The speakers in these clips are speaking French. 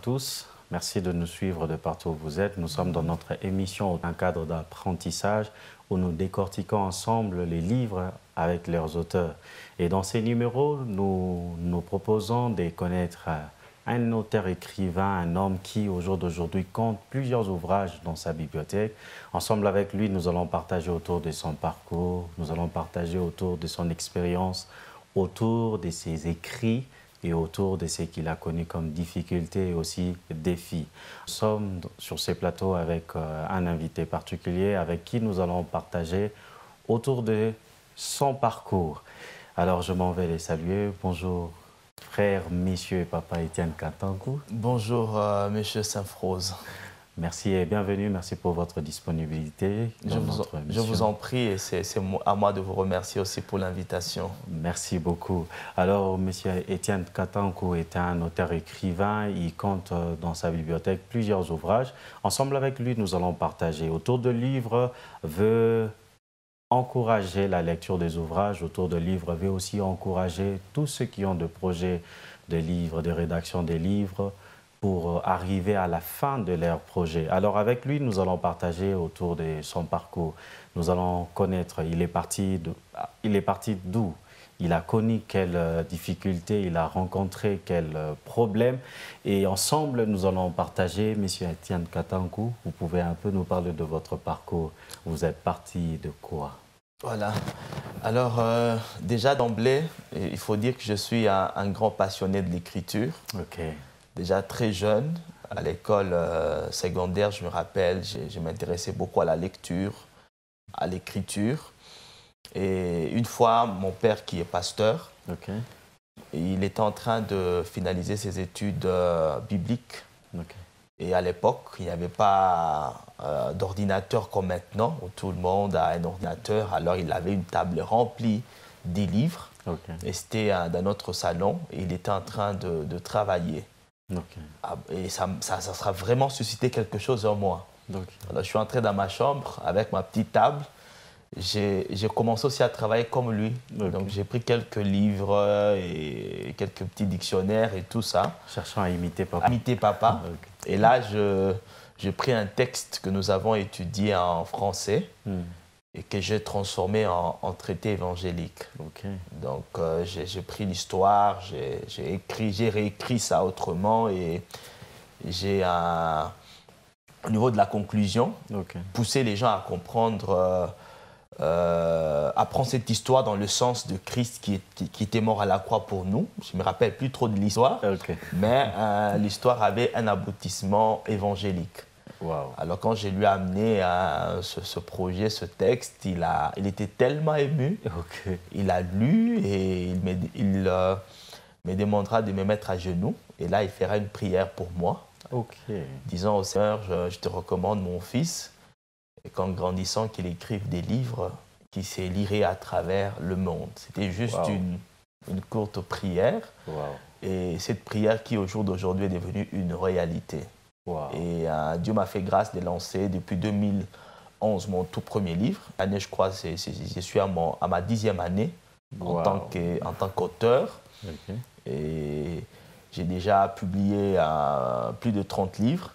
tous. Merci de nous suivre de partout où vous êtes. Nous sommes dans notre émission Un cadre d'apprentissage où nous décortiquons ensemble les livres avec leurs auteurs. Et dans ces numéros, nous proposons de connaître un auteur-écrivain, un homme qui, au jour d'aujourd'hui, compte plusieurs ouvrages dans sa bibliothèque. Ensemble avec lui, nous allons partager autour de son parcours, nous allons partager autour de son expérience, autour de ses écrits et autour de ce qu'il a connu comme difficultés et aussi défis. Nous sommes sur ces plateaux avec un invité particulier avec qui nous allons partager autour de son parcours. Alors, je m'en vais les saluer. Bonjour, frère, messieurs et papa Étienne Katankou. Bonjour, monsieur Saint-Frose. Merci et bienvenue. Merci pour votre disponibilité. Je vous en prie et c'est à moi de vous remercier aussi pour l'invitation. Merci beaucoup. Alors, monsieur Étienne Katankou est un auteur-écrivain. Il compte dans sa bibliothèque plusieurs ouvrages. Ensemble avec lui, nous allons partager. Autour de livres, veut encourager la lecture des ouvrages. Autour de livres, veut aussi encourager tous ceux qui ont des projets de livres, de rédaction des livres, pour arriver à la fin de leur projet. Alors avec lui, nous allons partager autour de son parcours. Nous allons connaître, il est parti d'où, il a connu quelles difficultés, il a rencontré quels problèmes. Et ensemble, nous allons partager. Monsieur Étienne Katankou, vous pouvez un peu nous parler de votre parcours. Vous êtes parti de quoi? Voilà. Alors, déjà d'emblée, il faut dire que je suis un grand passionné de l'écriture. Ok. Déjà très jeune, à l'école secondaire, je me rappelle, je m'intéressais beaucoup à la lecture, à l'écriture. Et une fois, mon père, qui est pasteur, il était en train de finaliser ses études bibliques. Et à l'époque, il n'y avait pas d'ordinateur comme maintenant, où tout le monde a un ordinateur. Alors, il avait une table remplie des livres. Et c'était dans notre salon. Et il était en train de travailler. Et ça sera vraiment suscité quelque chose en moi. Alors, je suis entré dans ma chambre avec ma petite table. J'ai commencé aussi à travailler comme lui. Donc, j'ai pris quelques livres et quelques petits dictionnaires et tout ça. Cherchant à imiter papa. Imiter papa. Et là, j'ai pris un texte que nous avons étudié en français et que j'ai transformé en traité évangélique. Donc, j'ai pris l'histoire, j'ai réécrit ça autrement et j'ai, au niveau de la conclusion, poussé les gens à comprendre, à prendre cette histoire dans le sens de Christ qui était mort à la croix pour nous. Je ne me rappelle plus trop de l'histoire, mais l'histoire avait un aboutissement évangélique. Alors quand je lui ai amené ce projet, ce texte, il était tellement ému. Il a lu et il me demandera de me mettre à genoux. Et là, il fera une prière pour moi. Disant au Seigneur, je te recommande mon fils. Et qu'en grandissant, qu'il écrive des livres qui se liraient à travers le monde. C'était juste une courte prière. Et cette prière qui, au jour d'aujourd'hui, est devenue une réalité. Et Dieu m'a fait grâce de lancer depuis 2011 mon tout premier livre. L'année, je crois, je suis à ma 10e année en tant qu'auteur. Et j'ai déjà publié plus de 30 livres.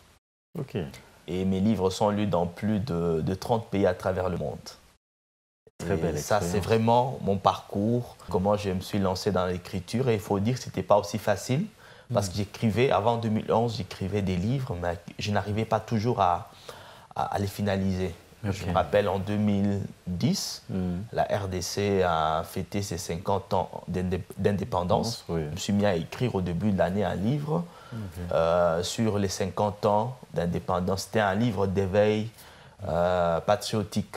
Et mes livres sont lus dans plus de 30 pays à travers le monde. Très belle expérience. Ça, c'est vraiment mon parcours, comment je me suis lancé dans l'écriture. Et il faut dire que ce n'était pas aussi facile. Parce que j'écrivais, avant 2011, j'écrivais des livres, mais je n'arrivais pas toujours à les finaliser. Je me rappelle, en 2010, la RDC a fêté ses 50 ans d'indépendance. Je me suis mis à écrire au début de l'année un livre sur les 50 ans d'indépendance. C'était un livre d'éveil patriotique,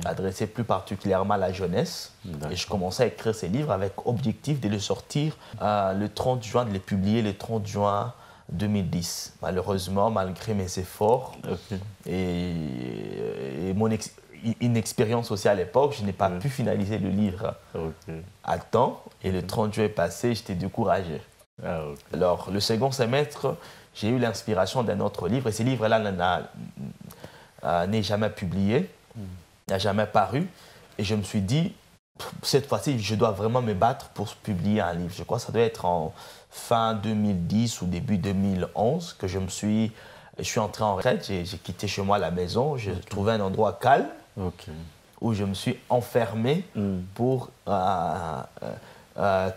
adressé plus particulièrement à la jeunesse. Et je commençais à écrire ces livres avec objectif de les sortir le 30 juin, de les publier le 30 juin 2010. Malheureusement, malgré mes efforts et mon inexpérience aussi à l'époque, je n'ai pas pu finaliser le livre à temps. Et le 30 juin est passé, j'étais découragé. Alors, le second semestre, j'ai eu l'inspiration d'un autre livre. Et ce livre-là n'est jamais publié, n'a jamais paru. Et je me suis dit, cette fois-ci, je dois vraiment me battre pour publier un livre. Je crois que ça doit être en fin 2010 ou début 2011 que je suis entré en retraite. J'ai quitté chez moi la maison. J'ai trouvé un endroit calme où je me suis enfermé pour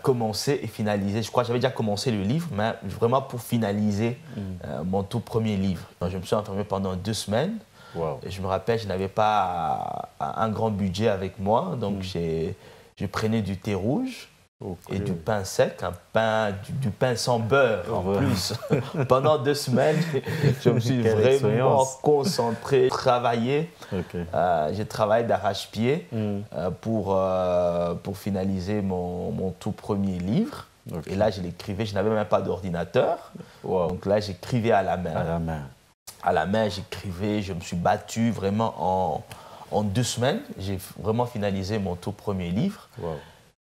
commencer et finaliser. Je crois que j'avais déjà commencé le livre, mais vraiment pour finaliser mon tout premier livre. Donc, je me suis enfermé pendant 2 semaines. Wow. Et je me rappelle, je n'avais pas un grand budget avec moi, donc je prenais du thé rouge et du pain sec, du pain sans beurre en plus. Pendant 2 semaines, je me suis vraiment concentré, travaillé. J'ai travaillé d'arrache-pied pour finaliser mon tout premier livre. Et là, je l'écrivais, je n'avais même pas d'ordinateur. Donc là, j'écrivais à la main. À la main, j'écrivais, je me suis battu vraiment en 2 semaines. J'ai vraiment finalisé mon tout premier livre.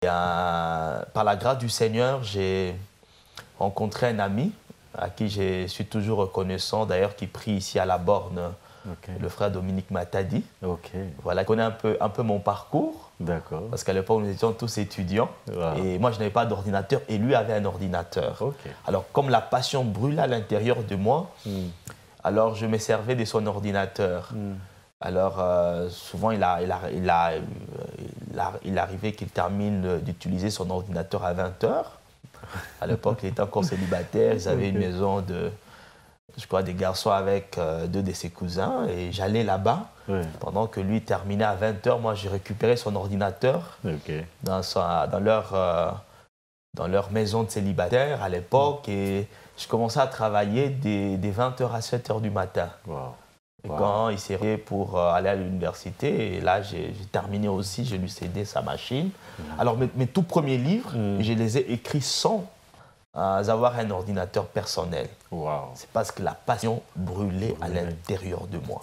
Et, par la grâce du Seigneur, j'ai rencontré un ami à qui je suis toujours reconnaissant, d'ailleurs qui prie ici à la Borne, le frère Dominique Matadi. Voilà, il connaît un peu mon parcours. Parce qu'à l'époque, nous étions tous étudiants. Et moi, je n'avais pas d'ordinateur et lui avait un ordinateur. Alors, comme la passion brûlait à l'intérieur de moi, alors, je me servais de son ordinateur. Alors, souvent, il arrivait qu'il termine d'utiliser son ordinateur à 20h. À l'époque, il était encore célibataire. Ils avaient une maison je crois, des garçons avec 2 de ses cousins. Et j'allais là-bas. Pendant que lui terminait à 20h, moi, j'ai récupéré son ordinateur dans leur maison de célibataire à l'époque. Et je commençais à travailler des 20h à 7h du matin. Et quand il s'est réveillé pour aller à l'université, et là j'ai terminé aussi, je lui cédé sa machine. Alors mes tout premiers livres, je les ai écrits sans avoir un ordinateur personnel. C'est parce que la passion brûlait à l'intérieur de moi.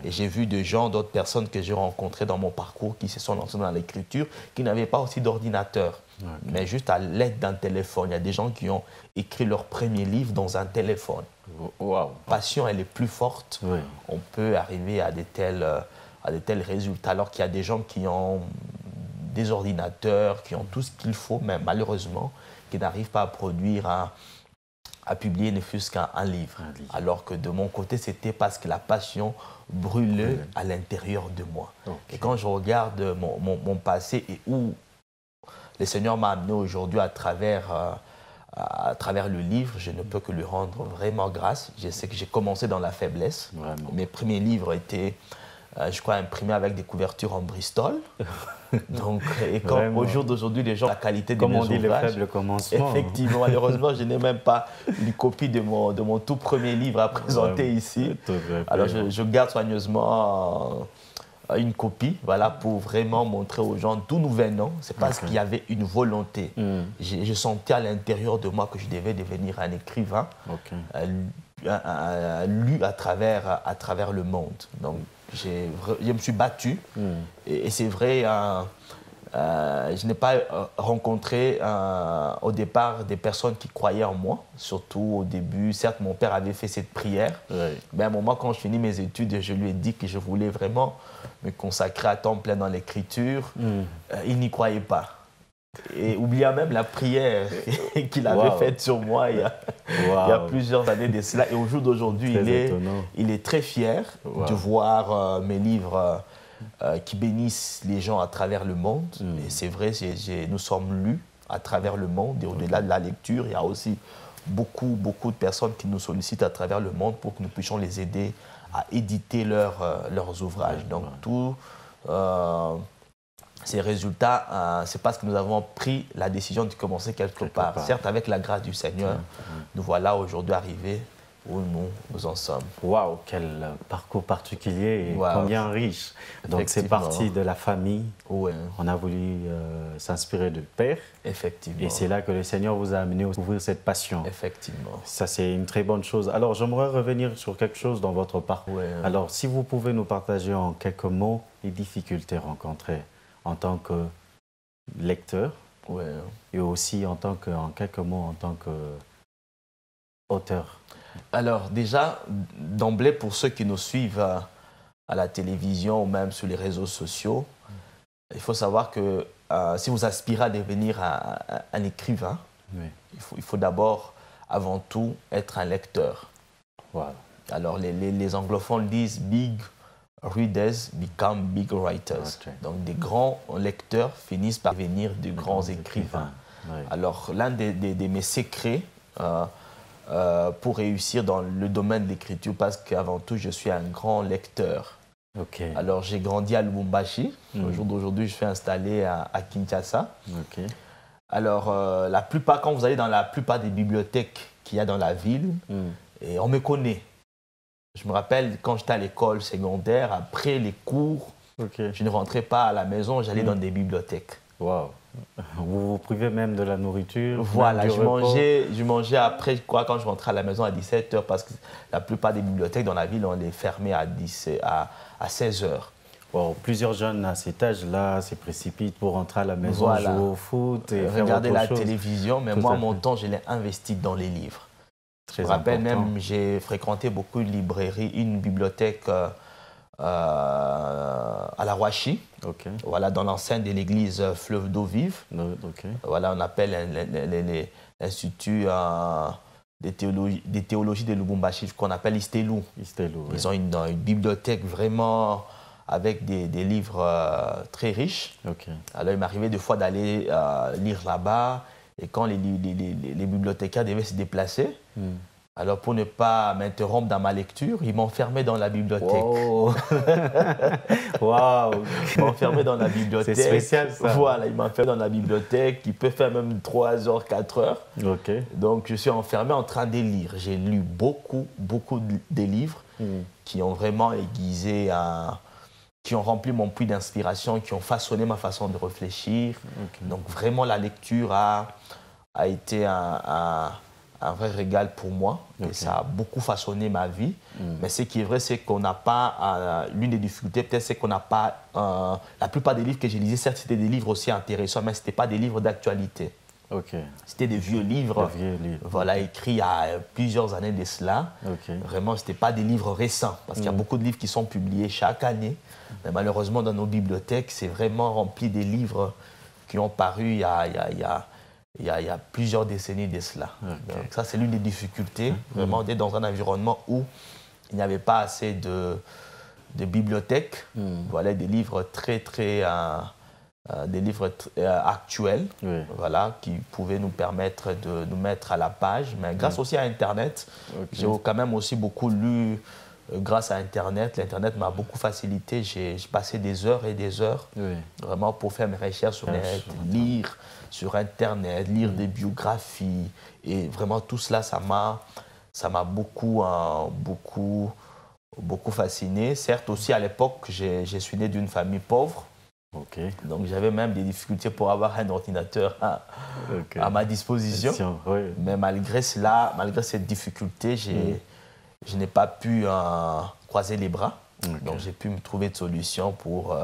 Et j'ai vu d'autres personnes que j'ai rencontrées dans mon parcours qui se sont lancées dans l'écriture, qui n'avaient pas aussi d'ordinateur. Mais juste à l'aide d'un téléphone. Il y a des gens qui ont écrit leur premier livre dans un téléphone. La passion, elle est plus forte. On peut arriver à de tels résultats. Alors qu'il y a des gens qui ont des ordinateurs, qui ont tout ce qu'il faut, mais malheureusement, qui n'arrivent pas à produire, à publier ne fût-ce qu'un livre. Alors que de mon côté, c'était parce que la passion brûlait à l'intérieur de moi. Et quand je regarde mon passé et où le Seigneur m'a amené aujourd'hui à travers le livre, je ne peux que lui rendre vraiment grâce. Je sais que j'ai commencé dans la faiblesse. Mes premiers livres étaient, je crois, imprimés avec des couvertures en Bristol. Donc, et quand au jour d'aujourd'hui, les gens, la qualité de mes ouvrages... Comme on dit, le faible commencement. Effectivement, malheureusement, je n'ai même pas une copie de mon tout premier livre à présenter ici. Alors, je garde soigneusement une copie, voilà, pour vraiment montrer aux gens d'où nous venons. C'est parce qu'il y avait une volonté. Je sentais à l'intérieur de moi que je devais devenir un écrivain lu à travers le monde. Donc, je me suis battu. Et c'est vrai, je n'ai pas rencontré au départ des personnes qui croyaient en moi, surtout au début. Certes, mon père avait fait cette prière, mais à un moment, quand je finis mes études, je lui ai dit que je voulais vraiment me consacrer à temps plein dans l'écriture. Il n'y croyait pas. Et oubliant même la prière qu'il avait faite sur moi il y a plusieurs années de cela. Et au jour d'aujourd'hui, il est très fier de voir mes livres qui bénissent les gens à travers le monde. Et c'est vrai, nous sommes lus à travers le monde. Et au-delà de la lecture, il y a aussi beaucoup de personnes qui nous sollicitent à travers le monde pour que nous puissions les aider à éditer leurs ouvrages. Donc, tous ces résultats, c'est parce que nous avons pris la décision de commencer quelque part. Certes, avec la grâce du Seigneur, nous voilà aujourd'hui arrivés où nous en sommes. Waouh, quel parcours particulier et combien riche. Donc c'est parti de la famille. On a voulu s'inspirer de père. Effectivement. Et c'est là que le Seigneur vous a amené à ouvrir cette passion. Effectivement. Ça, c'est une très bonne chose. Alors, j'aimerais revenir sur quelque chose dans votre parcours. Alors, si vous pouvez nous partager en quelques mots les difficultés rencontrées en tant que lecteur et aussi en quelques mots en tant qu'auteur. Alors déjà, d'emblée, pour ceux qui nous suivent à la télévision ou même sur les réseaux sociaux, il faut savoir que si vous aspirez à devenir un écrivain, il faut d'abord, avant tout, être un lecteur. Voilà. Alors, les anglophones disent « big readers become big writers ». Donc, des grands lecteurs finissent par devenir de grands écrivains. Alors, l'un de mes secrets pour réussir dans le domaine de l'écriture, parce qu'avant tout, je suis un grand lecteur. Alors, j'ai grandi à Lubumbashi. Au jour d'aujourd'hui, je suis installé à Kinshasa. Alors, la plupart, quand vous allez dans la plupart des bibliothèques qu'il y a dans la ville, et on me connaît. Je me rappelle, quand j'étais à l'école secondaire, après les cours, je ne rentrais pas à la maison, j'allais dans des bibliothèques. Wow. Vous vous privez même de la nourriture? Voilà, je mangeais après, quand je rentrais à la maison à 17 h, parce que la plupart des bibliothèques dans la ville, on les fermait à 16 h. Bon, plusieurs jeunes à cet âge-là se précipitent pour rentrer à la maison, jouer au foot et regarder faire la autre chose. Télévision, mais moi, mon temps, je l'ai investi dans les livres. Je me rappelle même, j'ai fréquenté beaucoup de librairies, une bibliothèque à la Rouachi, voilà, dans l'enceinte de l'église Fleuve d'eau vive. Voilà, on appelle l'Institut des théologies de Lubumbashi, qu'on appelle Istelou. Ils ont une bibliothèque vraiment avec des livres très riches. Alors, il m'arrivait des fois d'aller lire là-bas. Et quand les bibliothécaires devaient se déplacer, alors pour ne pas m'interrompre dans ma lecture, ils m'enfermaient dans la bibliothèque. Wow. Wow. Ils m'enfermaient dans la bibliothèque. C'est spécial ça. Voilà, ils m'enfermaient dans la bibliothèque qui peut faire même 3 heures, 4 heures. Donc je suis enfermé en train de lire. J'ai lu beaucoup de livres qui ont vraiment aiguisé, qui ont rempli mon puits d'inspiration, qui ont façonné ma façon de réfléchir. Donc vraiment la lecture a été un vrai régal pour moi et ça a beaucoup façonné ma vie. Mais ce qui est vrai, c'est qu'on n'a pas, l'une des difficultés peut-être, c'est qu'on n'a pas, la plupart des livres que j'ai lisés, certes c'était des livres aussi intéressants, mais ce n'étaient pas des livres d'actualité. C'était des vieux livres, voilà, écrits il y a plusieurs années de cela. Vraiment, ce n'étaient pas des livres récents, parce qu'il y a beaucoup de livres qui sont publiés chaque année. Mais malheureusement, dans nos bibliothèques, c'est vraiment rempli des livres qui ont paru il y a plusieurs décennies de cela. Donc ça, c'est l'une des difficultés, vraiment, d'être dans un environnement où il n'y avait pas assez de bibliothèques. Voilà, des livres des livres actuels, voilà, qui pouvaient nous permettre de nous mettre à la page. Mais grâce aussi à Internet, j'ai quand même aussi beaucoup lu. Grâce à Internet, l'Internet m'a beaucoup facilité. J'ai passé des heures et des heures vraiment pour faire mes recherches sur Internet, lire sur Internet, lire des biographies. Et vraiment tout cela, ça m'a beaucoup fasciné. Certes aussi à l'époque, je suis né d'une famille pauvre. Donc j'avais même des difficultés pour avoir un ordinateur à ma disposition. Mais malgré cela, malgré cette difficulté, je n'ai pas pu croiser les bras. Donc j'ai pu me trouver une solution pour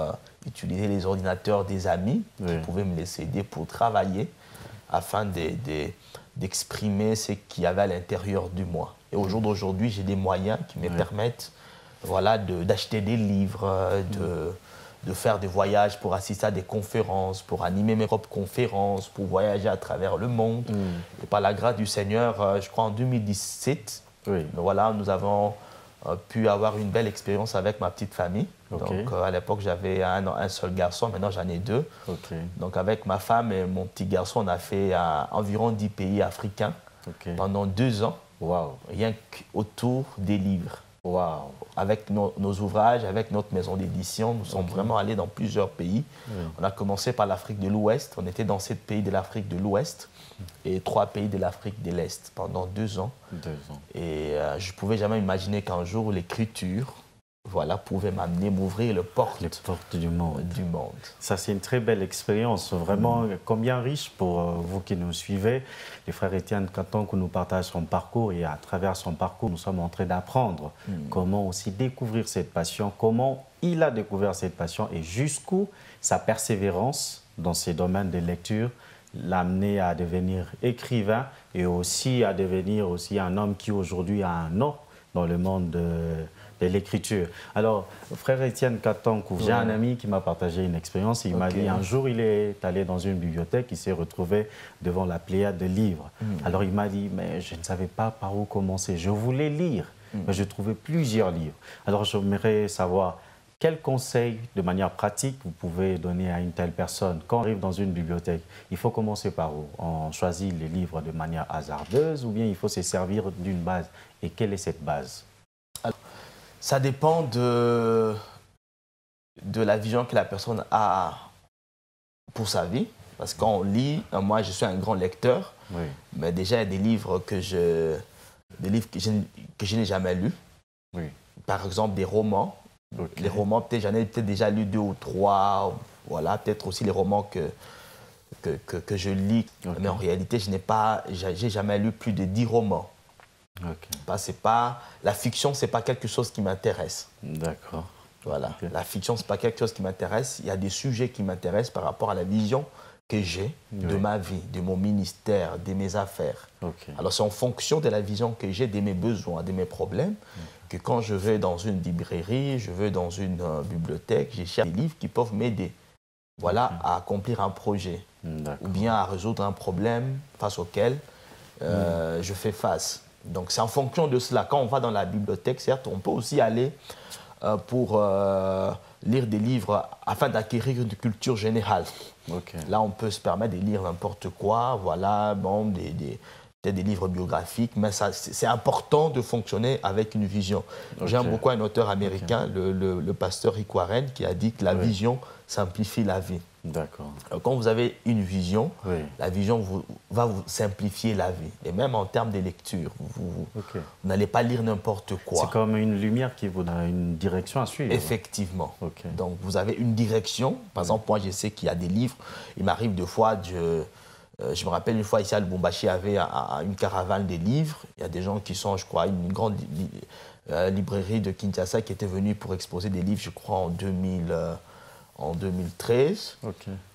utiliser les ordinateurs des amis qui pouvaient me les aider pour travailler afin d'exprimer ce qu'il y avait à l'intérieur de moi. Et au jour d'aujourd'hui, j'ai des moyens qui me permettent, voilà, d'acheter des livres, de faire des voyages pour assister à des conférences, pour animer mes propres conférences, pour voyager à travers le monde. Et par la grâce du Seigneur, je crois en 2017, voilà, nous avons pu avoir une belle expérience avec ma petite famille. Donc à l'époque, j'avais un seul garçon, maintenant j'en ai 2. Donc avec ma femme et mon petit garçon, on a fait environ 10 pays africains pendant 2 ans, rien qu'autour des livres. Avec nos ouvrages, avec notre maison d'édition, nous sommes vraiment allés dans plusieurs pays. On a commencé par l'Afrique de l'Ouest, on était dans 7 pays de l'Afrique de l'Ouest et 3 pays de l'Afrique de l'Est pendant 2 ans. Et je ne pouvais jamais imaginer qu'un jour l'écriture, voilà, pouvait m'amener, m'ouvrir les portes du monde. Ça, c'est une très belle expérience, vraiment combien riche pour vous qui nous suivez. Les frères Étienne Katonkou nous partage son parcours et à travers son parcours, nous sommes en train d'apprendre comment aussi découvrir cette passion, comment il a découvert cette passion et jusqu'où sa persévérance dans ces domaines de lecture l'a amené à devenir écrivain et aussi à devenir aussi un homme qui aujourd'hui a un nom dans le monde de l'écriture. Alors, frère Étienne Katankou, j'ai un ami qui m'a partagé une expérience. Il m'a dit un jour, il est allé dans une bibliothèque, il s'est retrouvé devant la pléiade de livres. Alors, il m'a dit, mais je ne savais pas par où commencer. Je voulais lire, mais je trouvais plusieurs livres. Alors, j'aimerais savoir quels conseils, de manière pratique, vous pouvez donner à une telle personne. Quand on arrive dans une bibliothèque, il faut commencer par où? On choisit les livres de manière hasardeuse ou bien il faut se servir d'une base? Et quelle est cette base? Alors, ça dépend de la vision que la personne a pour sa vie. Parce que quand on lit, moi je suis un grand lecteur, mais déjà il y a des livres que je n'ai jamais lus. Par exemple des romans. Les romans, peut-être j'en ai déjà lu 2 ou 3, voilà, peut-être aussi les romans que je lis. Mais en réalité, j'ai jamais lu plus de 10 romans. La fiction, c'est pas quelque chose qui m'intéresse. D'accord. Voilà, la fiction, c'est pas quelque chose qui m'intéresse. Il y a des sujets qui m'intéressent par rapport à la vision que j'ai de ma vie, de mon ministère, de mes affaires. Alors c'est en fonction de la vision que j'ai, de mes besoins, de mes problèmes, que quand je vais dans une librairie, je vais dans une bibliothèque, je cherche des livres qui peuvent m'aider, voilà, à accomplir un projet ou bien à résoudre un problème face auquel je fais face. Donc c'est en fonction de cela. Quand on va dans la bibliothèque, certes, on peut aussi aller pour lire des livres afin d'acquérir une culture générale. Là, on peut se permettre de lire n'importe quoi, voilà, bon, peut-être des livres biographiques, mais c'est important de fonctionner avec une vision. J'aime beaucoup un auteur américain, le pasteur Rick Warren, qui a dit que la vision simplifie la vie. D'accord. Quand vous avez une vision, la vision va vous simplifier la vie. Et même en termes de lecture, vous n'allez pas lire n'importe quoi. C'est comme une lumière qui vous donne une direction à suivre. Effectivement. Donc vous avez une direction. Par exemple, moi je sais qu'il y a des livres. Il m'arrive deux fois, je me rappelle une fois ici à Lubumbashi, il y avait une caravane de livres. Il y a des gens qui sont, je crois, une grande librairie de Kinshasa qui était venue pour exposer des livres, je crois, en 2013.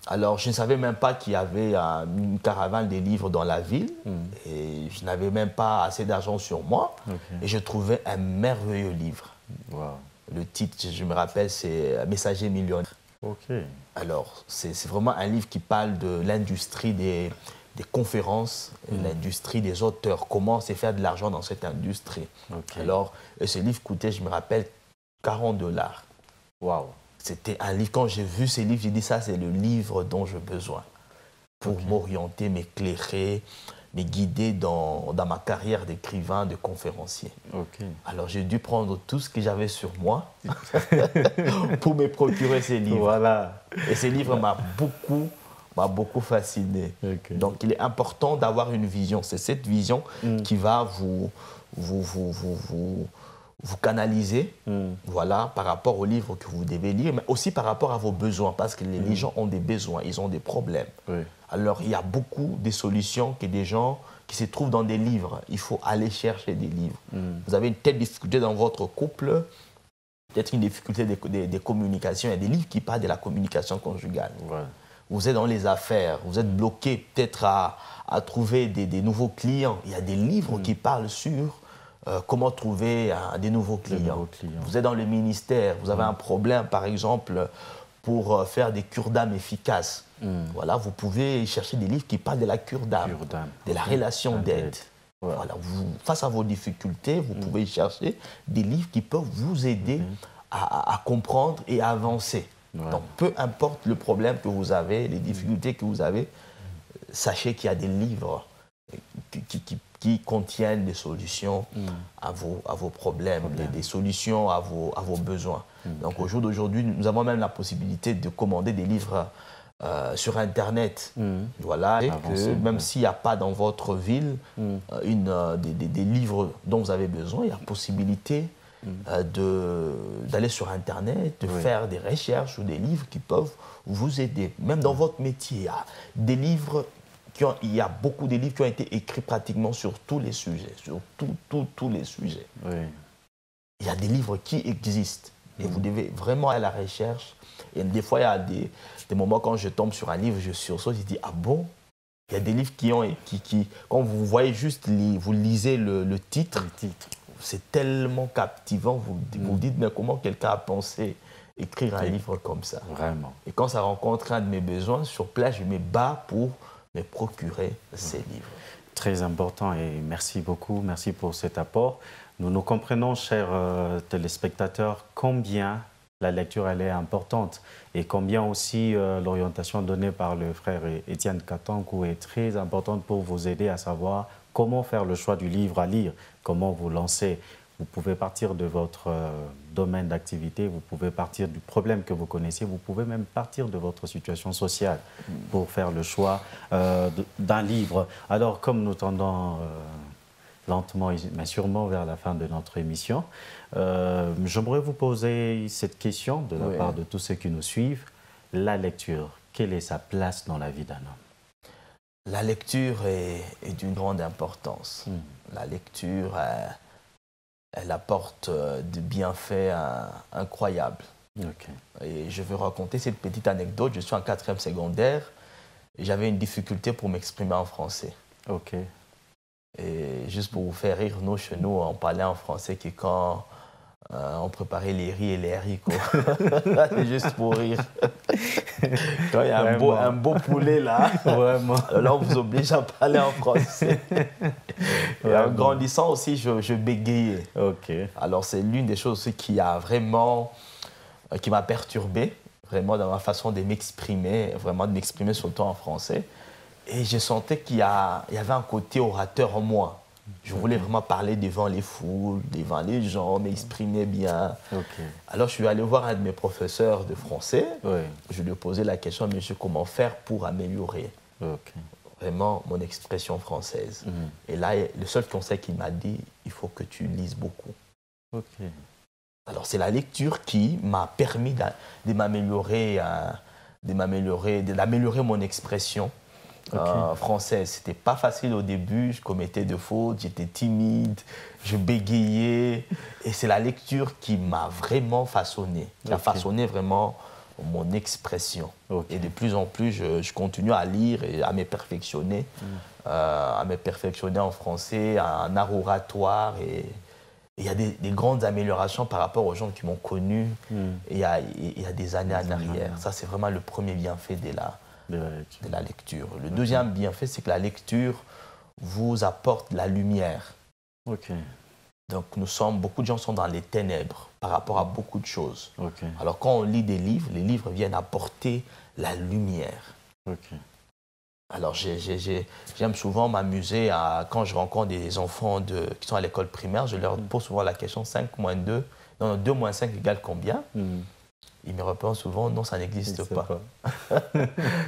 Alors, je ne savais même pas qu'il y avait une caravane des livres dans la ville. Et je n'avais même pas assez d'argent sur moi. Et je trouvais un merveilleux livre. Le titre, je me rappelle, c'est « Messager millionnaire ». Alors, c'est vraiment un livre qui parle de l'industrie des conférences, l'industrie des auteurs, comment c'est faire de l'argent dans cette industrie. Alors, ce livre coûtait, je me rappelle, $40. C'était un livre, quand j'ai vu ce livre, j'ai dit ça, c'est le livre dont j'ai besoin pour m'orienter, m'éclairer, me guider dans ma carrière d'écrivain, de conférencier. Alors j'ai dû prendre tout ce que j'avais sur moi pour me procurer ces livres. Et ces livres m'a beaucoup fasciné. Donc il est important d'avoir une vision. C'est cette vision qui va vous canaliser, voilà, par rapport aux livres que vous devez lire, mais aussi par rapport à vos besoins, parce que les gens ont des besoins, ils ont des problèmes. Alors, il y a beaucoup de solutions que des gens qui se trouvent dans des livres. Il faut aller chercher des livres. Vous avez une telle difficulté dans votre couple, peut-être une difficulté de communication. Il y a des livres qui parlent de la communication conjugale. Vous êtes dans les affaires, vous êtes bloqué peut-être à trouver des nouveaux clients. Il y a des livres qui parlent sur comment trouver des nouveaux clients. Vous êtes dans le ministère, vous avez un problème, par exemple, pour faire des cures d'âme efficaces. Voilà, vous pouvez chercher des livres qui parlent de la cure d'âme, de la relation d'aide. Voilà, face à vos difficultés, vous pouvez chercher des livres qui peuvent vous aider à comprendre et à avancer. Donc, peu importe le problème que vous avez, les difficultés que vous avez, sachez qu'il y a des livres qui contiennent des solutions à vos problèmes, des solutions à vos besoins. Donc au jour d'aujourd'hui, nous avons même la possibilité de commander des livres sur Internet. Voilà, et que même s'il n'y a pas dans votre ville des livres dont vous avez besoin, il y a possibilité d'aller sur Internet, de faire des recherches ou des livres qui peuvent vous aider. Même dans votre métier, il y a des livres il y a beaucoup de livres qui ont été écrits pratiquement sur tous les sujets, sur tous les sujets. Il y a des livres qui existent et vous devez vraiment aller à la recherche. Et des fois, il y a des moments quand je tombe sur un livre, je sursaute, je dis « Ah bon ?» Il y a des livres qui quand vous voyez juste, vous lisez le titre, c'est tellement captivant. Vous vous dites, mais comment quelqu'un a pensé écrire un livre comme ça? Vraiment. Et quand ça rencontre un de mes besoins, sur place, je me bats pour me procurer ces livres. Très important et merci beaucoup. Merci pour cet apport. Nous comprenons, chers téléspectateurs, combien la lecture elle est importante et combien aussi l'orientation donnée par le frère Étienne Katankou est très importante pour vous aider à savoir comment faire le choix du livre à lire, comment vous lancer. Vous pouvez partir de votre domaine d'activité, vous pouvez partir du problème que vous connaissez, vous pouvez même partir de votre situation sociale pour faire le choix d'un livre. Alors, comme nous tendons lentement mais sûrement vers la fin de notre émission, j'aimerais vous poser cette question de la part de tous ceux qui nous suivent. La lecture, quelle est sa place dans la vie d'un homme? La lecture est d'une grande importance. La lecture, elle apporte des bienfaits incroyables. Et je veux raconter cette petite anecdote. Je suis en 4e secondaire et j'avais une difficulté pour m'exprimer en français. Et juste pour vous faire rire, nous, chez nous, on parlait en français que quand on préparait les riz et les haricots. C'est juste pour rire. Quand il y a un beau poulet là, là on vous oblige à parler en français. Et en grandissant aussi, je bégayais. Alors c'est l'une des choses aussi qui m'a perturbé, vraiment dans ma façon de m'exprimer, vraiment de m'exprimer surtout en français. Et je sentais qu'il y avait un côté orateur en moi. Je voulais vraiment parler devant les foules, devant les gens, m'exprimer bien. Alors je suis allé voir un de mes professeurs de français. Je lui ai posé la question, monsieur, comment faire pour améliorer vraiment mon expression française? Et là, le seul conseil qu'il m'a dit, il faut que tu lises beaucoup. Alors c'est la lecture qui m'a permis d'améliorer mon expression française. C'était pas facile au début, je commettais des fautes, j'étais timide, je bégayais. Et c'est la lecture qui m'a vraiment façonné, qui a façonné vraiment mon expression. Et de plus en plus, je continue à lire et à me perfectionner, en français, en art oratoire. Et il y a des grandes améliorations par rapport aux gens qui m'ont connu il y a des années en arrière. Ça, c'est vraiment le premier bienfait de la lecture. Le deuxième bienfait, c'est que la lecture vous apporte la lumière. Donc, beaucoup de gens sont dans les ténèbres par rapport à beaucoup de choses. Alors, quand on lit des livres, les livres viennent apporter la lumière. Alors, j'aime souvent m'amuser quand je rencontre des enfants qui sont à l'école primaire, je leur pose souvent la question 5 moins 2, non, 2 moins 5 égale combien? Ils me répondent souvent, non, ça n'existe pas.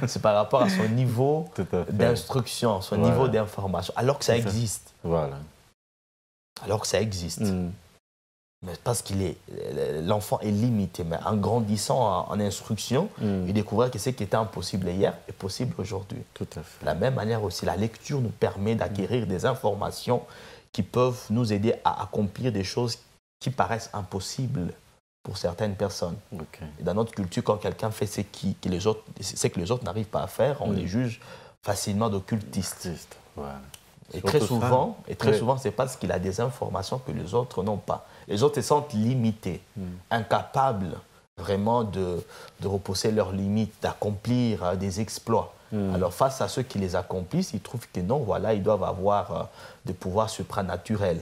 C'est par rapport à son niveau d'instruction, son niveau d'information, alors que ça existe. Alors que ça existe. Mais parce l'enfant est limité. Mais en grandissant en instruction, il découvre que ce qui était impossible hier est possible aujourd'hui. De la même manière aussi, la lecture nous permet d'acquérir des informations qui peuvent nous aider à accomplir des choses qui paraissent impossibles pour certaines personnes. Et dans notre culture, quand quelqu'un fait ce que les autres n'arrivent pas à faire, on les juge facilement d'occultistes. Et très souvent, c'est parce qu'il a des informations que les autres n'ont pas. Les autres se sentent limités, incapables vraiment de repousser leurs limites, d'accomplir des exploits. Alors face à ceux qui les accomplissent, ils trouvent que non, voilà, ils doivent avoir des pouvoirs supranaturels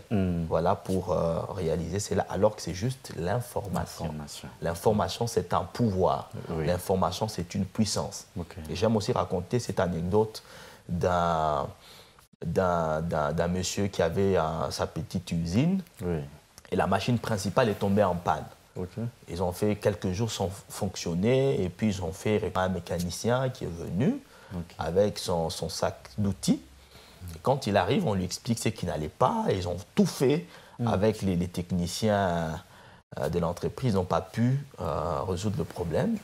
pour réaliser cela, alors que c'est juste l'information. L'information, c'est un pouvoir. L'information, c'est une puissance. Et j'aime aussi raconter cette anecdote d'un monsieur qui avait sa petite usine et la machine principale est tombée en panne. Ils ont fait quelques jours sans fonctionner et puis ils ont fait un mécanicien qui est venu avec son sac d'outils. Quand il arrive, on lui explique ce qui n'allait pas et ils ont tout fait avec les techniciens de l'entreprise. Ils n'ont pas pu résoudre le problème.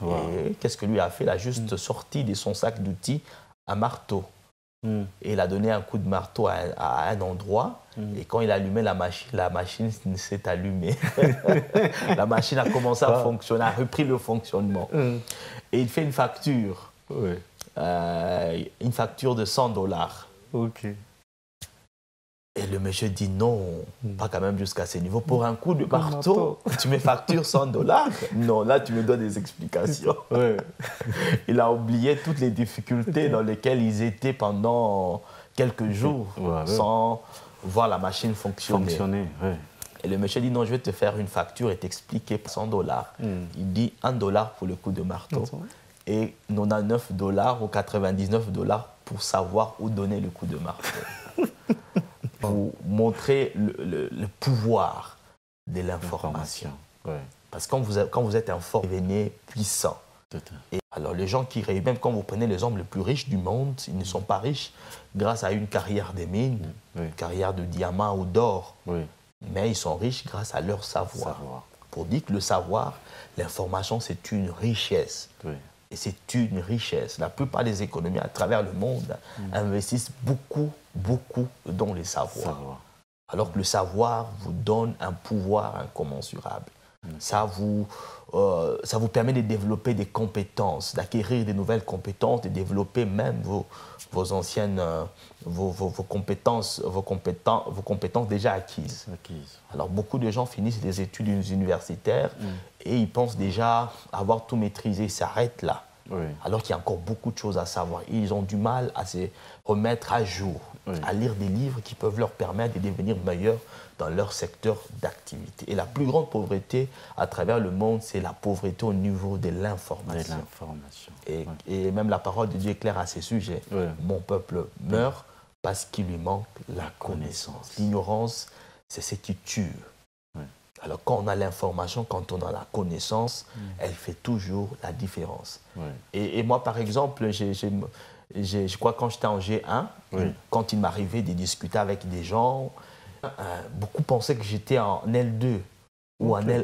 Et qu'est-ce que lui a fait? Il a juste sorti de son sac d'outils un marteau. Et il a donné un coup de marteau à un endroit. Et quand il a allumé la machine s'est allumée. La machine a commencé à fonctionner, a repris le fonctionnement. Et il fait une facture. Une facture de $100. Et le monsieur dit non, pas quand même jusqu'à ce niveau. Pour un coup de marteau, tu me factures $100. Non, là, tu me donnes des explications. Ouais. Il a oublié toutes les difficultés dans lesquelles ils étaient pendant quelques jours sans voir la machine fonctionner. Ouais. Et le monsieur dit non, je vais te faire une facture et t'expliquer pour $100. Il dit $1 pour le coup de marteau et $99 ou $99 pour savoir où donner le coup de marteau. Pour montrer le pouvoir de l'information. Ouais. Parce que quand vous êtes informé, vous devenez puissant. Et alors les gens qui réussissent, même quand vous prenez les hommes les plus riches du monde, ils ne sont pas riches grâce à une carrière des mines, une carrière de diamants ou d'or. Mais ils sont riches grâce à leur savoir. Pour dire que le savoir, l'information, c'est une richesse. Et c'est une richesse. La plupart des économies à travers le monde investissent beaucoup dans les savoirs. Alors que le savoir vous donne un pouvoir incommensurable. Ça vous permet de développer des compétences, d'acquérir de nouvelles compétences, de développer même vos anciennes vos compétences déjà acquises. Alors beaucoup de gens finissent des études universitaires et ils pensent déjà avoir tout maîtrisé, ils s'arrêtent là. Alors qu'il y a encore beaucoup de choses à savoir. Ils ont du mal à se remettre à jour, à lire des livres qui peuvent leur permettre de devenir meilleurs dans leur secteur d'activité. Et la plus grande pauvreté à travers le monde, c'est la pauvreté au niveau de l'information. Et même la parole de Dieu est claire à ce sujet. Mon peuple meurt parce qu'il lui manque la connaissance. L'ignorance, c'est ce qui tue. Alors quand on a l'information, quand on a la connaissance, elle fait toujours la différence. Et moi, par exemple, je crois quand j'étais en G1, quand il m'arrivait de discuter avec des gens, beaucoup pensaient que j'étais en L2 ou en L1,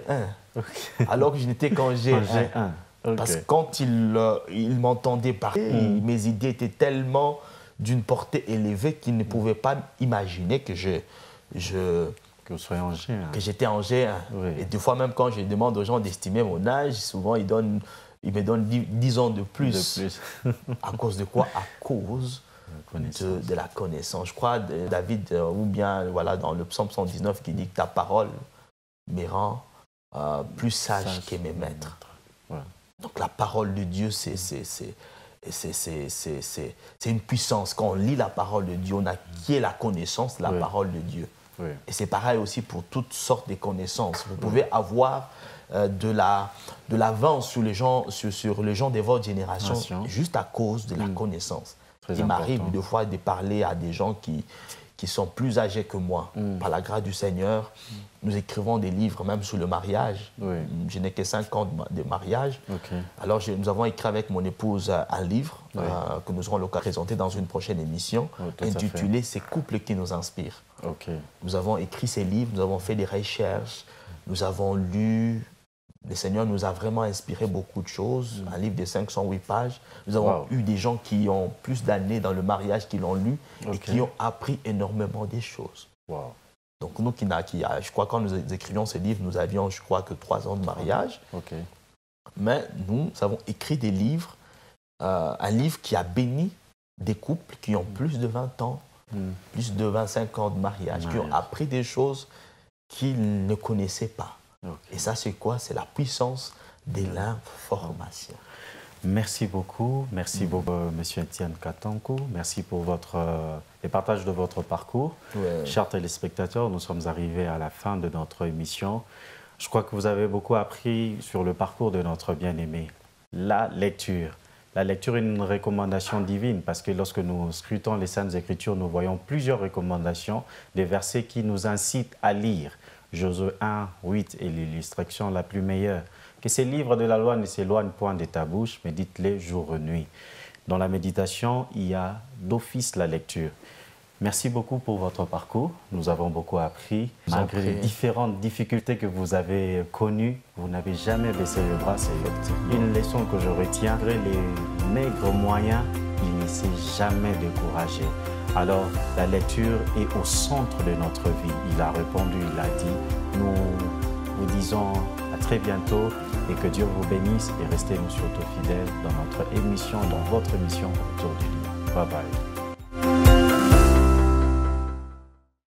alors que je n'étais qu'en G1. Parce que quand ils m'entendaient parler, mes idées étaient tellement d'une portée élevée qu'ils ne pouvaient pas imaginer que que vous soyez en G1. Que j'étais en G1. Et des fois, même quand je demande aux gens d'estimer mon âge, souvent ils me donnent 10 ans de plus. À cause de quoi? À cause de la connaissance. Je crois, David, ou bien voilà, dans le psaume 119 qui dit que ta parole me rend plus sage que mes maîtres. Donc la parole de Dieu, c'est une puissance. Quand on lit la parole de Dieu, on acquiert la connaissance de la parole de Dieu. Et c'est pareil aussi pour toutes sortes de connaissances. Vous pouvez avoir de l'avance sur les gens de votre génération juste à cause de la connaissance. Il m'arrive des fois de parler à des gens qui sont plus âgés que moi. Par la grâce du Seigneur, nous écrivons des livres même sur le mariage. Je n'ai que 5 ans de mariage. Alors nous avons écrit avec mon épouse un livre que nous aurons l'occasion de présenter dans une prochaine émission, intitulé « Ces couples qui nous inspirent ». Nous avons écrit ces livres, nous avons fait des recherches, nous avons lu. Le Seigneur nous a vraiment inspiré beaucoup de choses. Un livre de 508 pages. Nous avons eu des gens qui ont plus d'années dans le mariage qui l'ont lu et qui ont appris énormément des choses. Donc nous, je crois quand nous écrivions ces livres, nous avions, je crois, que 3 ans de mariage. Mais nous avons écrit des livres, un livre qui a béni des couples qui ont plus de 20 ans, plus de 25 ans de mariage, qui ont appris des choses qu'ils ne connaissaient pas. Et ça, c'est quoi? C'est la puissance de l'information. Merci beaucoup, M. Etienne Katankou. Merci pour le partage de votre parcours. Chers téléspectateurs, nous sommes arrivés à la fin de notre émission. Je crois que vous avez beaucoup appris sur le parcours de notre bien-aimé. La lecture. La lecture est une recommandation divine parce que lorsque nous scrutons les Saintes Écritures, nous voyons plusieurs recommandations, des versets qui nous incitent à lire. Josué 1, 8 est l'illustration la plus meilleure. Que ces livres de la loi ne s'éloignent point de ta bouche, mais dites-les jour et nuit. Dans la méditation, il y a d'office la lecture. Merci beaucoup pour votre parcours. Nous avons beaucoup appris. Malgré les différentes difficultés que vous avez connues, vous n'avez jamais baissé les bras. C'est une leçon que je retiens. Malgré les maigres moyens, il ne s'est jamais découragé. Alors, la lecture est au centre de notre vie. Il a répondu, il a dit. Nous vous disons à très bientôt et que Dieu vous bénisse et restez-nous surtout fidèles dans notre émission, dans votre émission Autour du livre. Bye bye.